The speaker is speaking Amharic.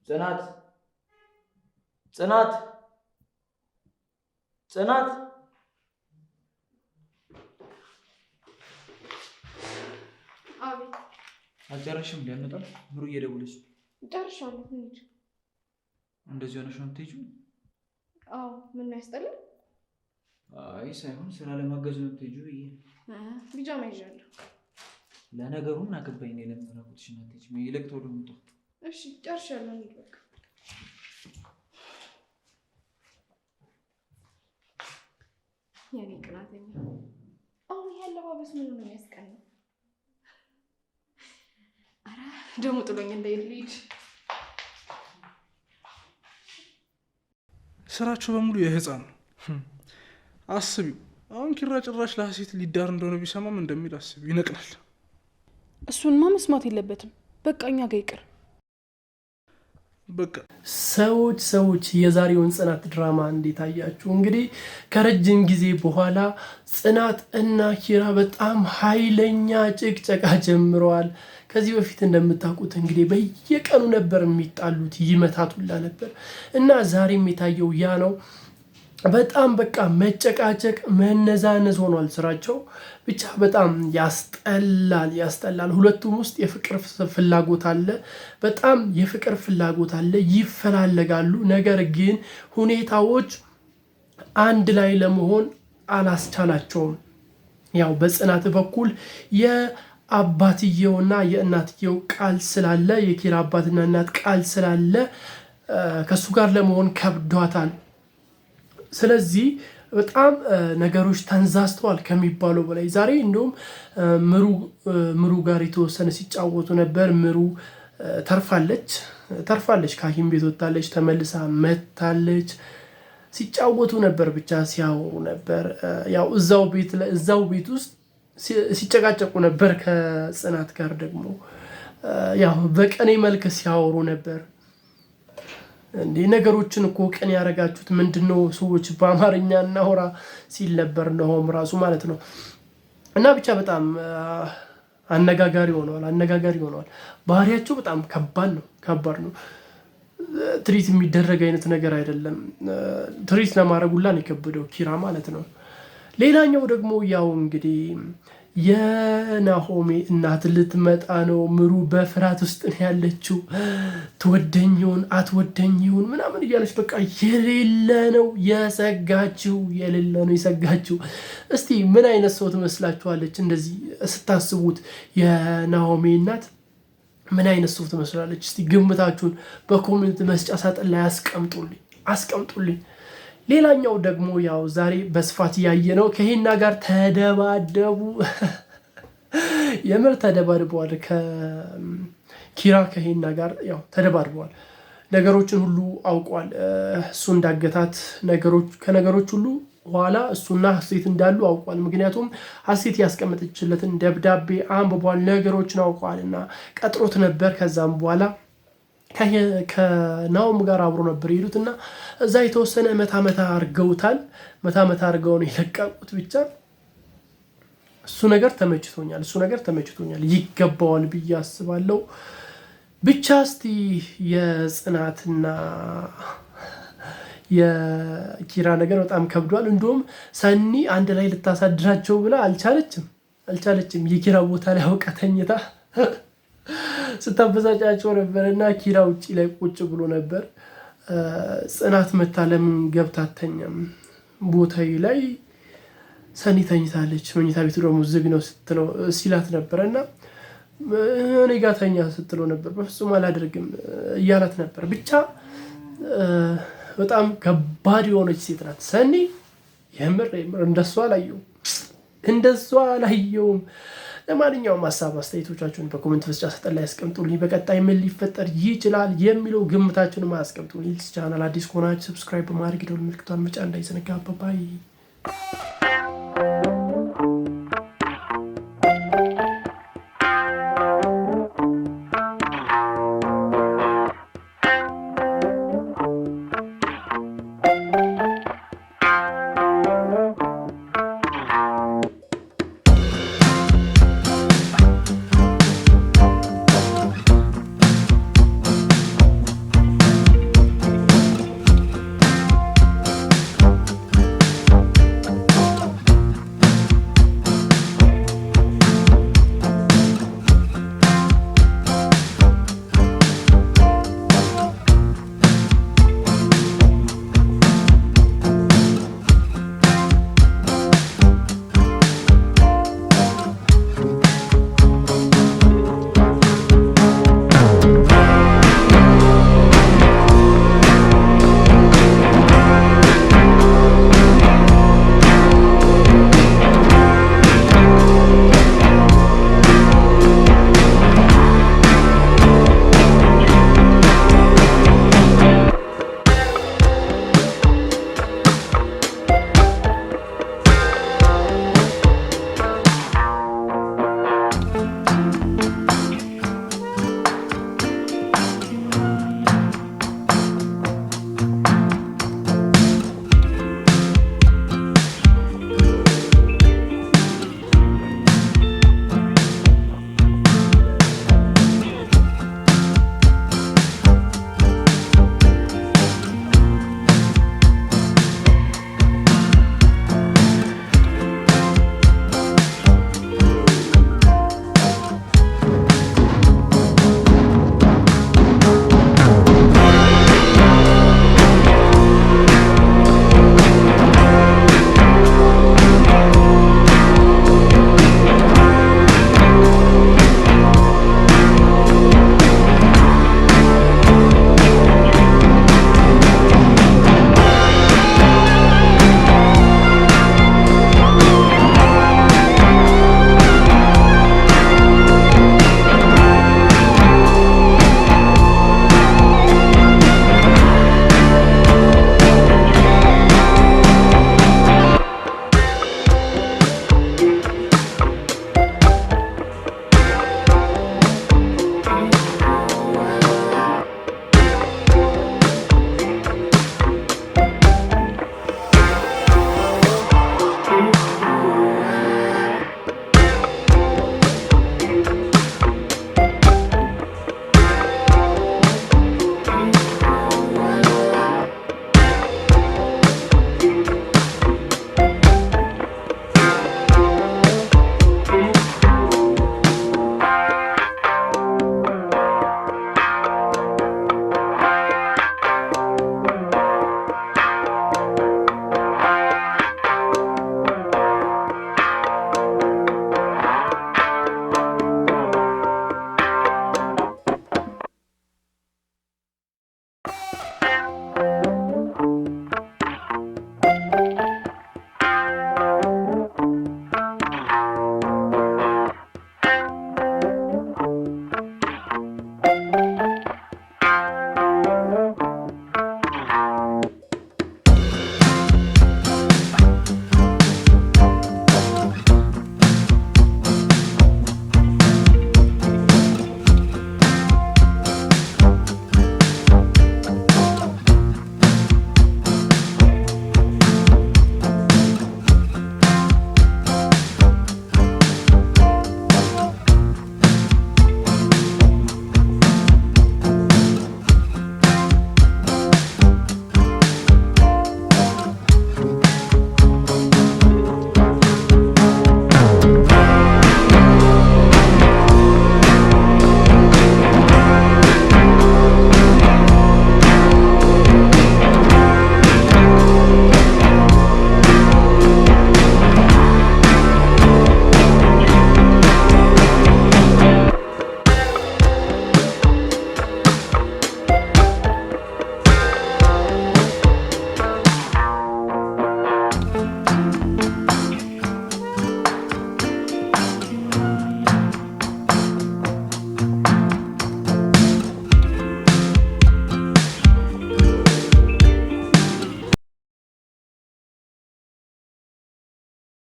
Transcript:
ጽናት ጽናት ጽናት አቤት። አልጨረሽም? ሊያመጣም ምሩ እየደወለች ነው። ጨርሻለሁ። እንሂድ። እንደዚህ ሆነሽ ነው የምትሄጂው? አዎ። ምን ያስጠላል? አይ ሳይሆን ስራ ለማገዝ ነው የምትሄጂው ብዬ። ቢጃማ ይዣለሁ። ለነገሩ ምን አገባኝ እኔ ለምን ራቁትሽ እና አትሄጂም? ይልቅ ቶሎ ምጣ። እሺ ጨርሻለሁ። እንሂድ በቃ። የኔ ቅናተኛ። አሁን ይሄ አለባበስ ምን ነው የሚያስቀናው? ኧረ ደግሞ ጥሎኝ እንዳይሄድ ልሂድ። ስራቸው በሙሉ የህፃን ነው። አስቢው አሁን ኪራ ጭራሽ ለሀሴት ሊዳር እንደሆነ ቢሰማም እንደሚል አስቢው ይነቅናል። እሱንማ መስማት የለበትም። በቃ እኛ ጋር ይቅር። በቃ ሰዎች የዛሬውን ጽናት ድራማ እንዴት አያችሁ? እንግዲህ ከረጅም ጊዜ በኋላ ጽናት እና ኪራ በጣም ኃይለኛ ጭቅጨቃ ጀምረዋል። ከዚህ በፊት እንደምታውቁት እንግዲህ በየቀኑ ነበር የሚጣሉት፣ ይመታቱላ ነበር እና ዛሬም የታየው ያ ነው። በጣም በቃ መጨቃጨቅ መነዛነዝ ሆኗል ስራቸው። ብቻ በጣም ያስጠላል። ሁለቱም ውስጥ የፍቅር ፍላጎት አለ፣ በጣም የፍቅር ፍላጎት አለ፣ ይፈላለጋሉ። ነገር ግን ሁኔታዎች አንድ ላይ ለመሆን አላስቻላቸውም። ያው በጽናት በኩል የአባትየውና የእናትየው ቃል ስላለ፣ የኪራ አባትና እናት ቃል ስላለ ከሱ ጋር ለመሆን ከብዷታል። ስለዚህ በጣም ነገሮች ተንዛዝተዋል ከሚባለው በላይ። ዛሬ እንደውም ምሩ ጋር የተወሰነ ሲጫወቱ ነበር። ምሩ ተርፋለች፣ ከሐኪም ቤት ወጣለች፣ ተመልሳ መታለች። ሲጫወቱ ነበር፣ ብቻ ሲያወሩ ነበር። ያው እዛው ቤት ውስጥ ሲጨቃጨቁ ነበር። ከጽናት ጋር ደግሞ ያው በቀኔ መልክ ሲያወሩ ነበር። እንዴ ነገሮችን እኮ ቀን ያረጋችሁት ምንድነው? ሰዎች በአማርኛ እናውራ ሲል ነበር እንደውም ራሱ ማለት ነው። እና ብቻ በጣም አነጋጋሪ ሆነዋል። ባህሪያቸው በጣም ከባድ ነው። ትሪት የሚደረግ አይነት ነገር አይደለም። ትሪት ለማድረግ ሁላ ነው የከበደው ኪራ ማለት ነው። ሌላኛው ደግሞ ያው እንግዲህ የናሆሜ እናት ልትመጣ ነው። ምሩ በፍርሃት ውስጥ ነው ያለችው። ትወደኝውን አትወደኝውን ምናምን እያለች በቃ የሌለ ነው የሰጋችው። እስቲ ምን አይነት ሰው ትመስላችኋለች? እንደዚህ ስታስቡት የናሆሜ እናት ምን አይነት ሰው ትመስላለች? እስቲ ግምታችሁን በኮሜንት መስጫ ሳጥን ላይ አስቀምጡልኝ። ሌላኛው ደግሞ ያው ዛሬ በስፋት ያየ ነው ከሄና ጋር ተደባደቡ። የምር ተደባድበዋል። ከኪራ ከሄና ጋር ያው ተደባድበዋል። ነገሮችን ሁሉ አውቋል። እሱ እንዳገታት ከነገሮች ሁሉ ኋላ እሱና ሀሴት እንዳሉ አውቋል። ምክንያቱም ሀሴት ያስቀመጠችለትን ደብዳቤ አንብቧል። ነገሮችን አውቋል እና ቀጥሮት ነበር። ከዛም በኋላ ከናውም ጋር አብሮ ነበር የሄዱት እና እዛ የተወሰነ መታ አርገውታል። መታ አርገው ነው የለቀቁት። ብቻ እሱ ነገር ተመችቶኛል። ይገባዋል ብዬ አስባለሁ። ብቻ እስቲ የጽናትና የኪራ ነገር በጣም ከብዷል። እንደውም ሰኒ አንድ ላይ ልታሳድራቸው ብላ አልቻለችም። የኪራ ቦታ ላይ አውቃ ተኝታ ስታበሳጫቸው ነበር እና ኪራ ውጭ ላይ ቁጭ ብሎ ነበር። ጽናት መታ ለምን ገብታ አተኛም ቦታዬ ላይ ሰኒ ተኝታለች፣ መኝታ ቤቱ ደግሞ ዝግ ነው ሲላት ነበር እና እኔ ጋ ተኛ ስትለው ነበር። በፍጹም አላደርግም እያላት ነበር። ብቻ በጣም ከባድ የሆነች ሴት ናት ሰኒ። የምር እንደሷ አላየውም። ለማንኛውም ሀሳብ አስተያየቶቻችሁን በኮሜንት መስጫ ሳጥን ላይ አስቀምጡልኝ። በቀጣይ ምን ሊፈጠር ይችላል የሚለው ግምታችሁን አስቀምጡልኝ። ቻናል አዲስ ከሆናችሁ ሰብስክራይብ በማድረግ ደወል ምልክቷን መጫን እንዳይዘነጋ። ባይ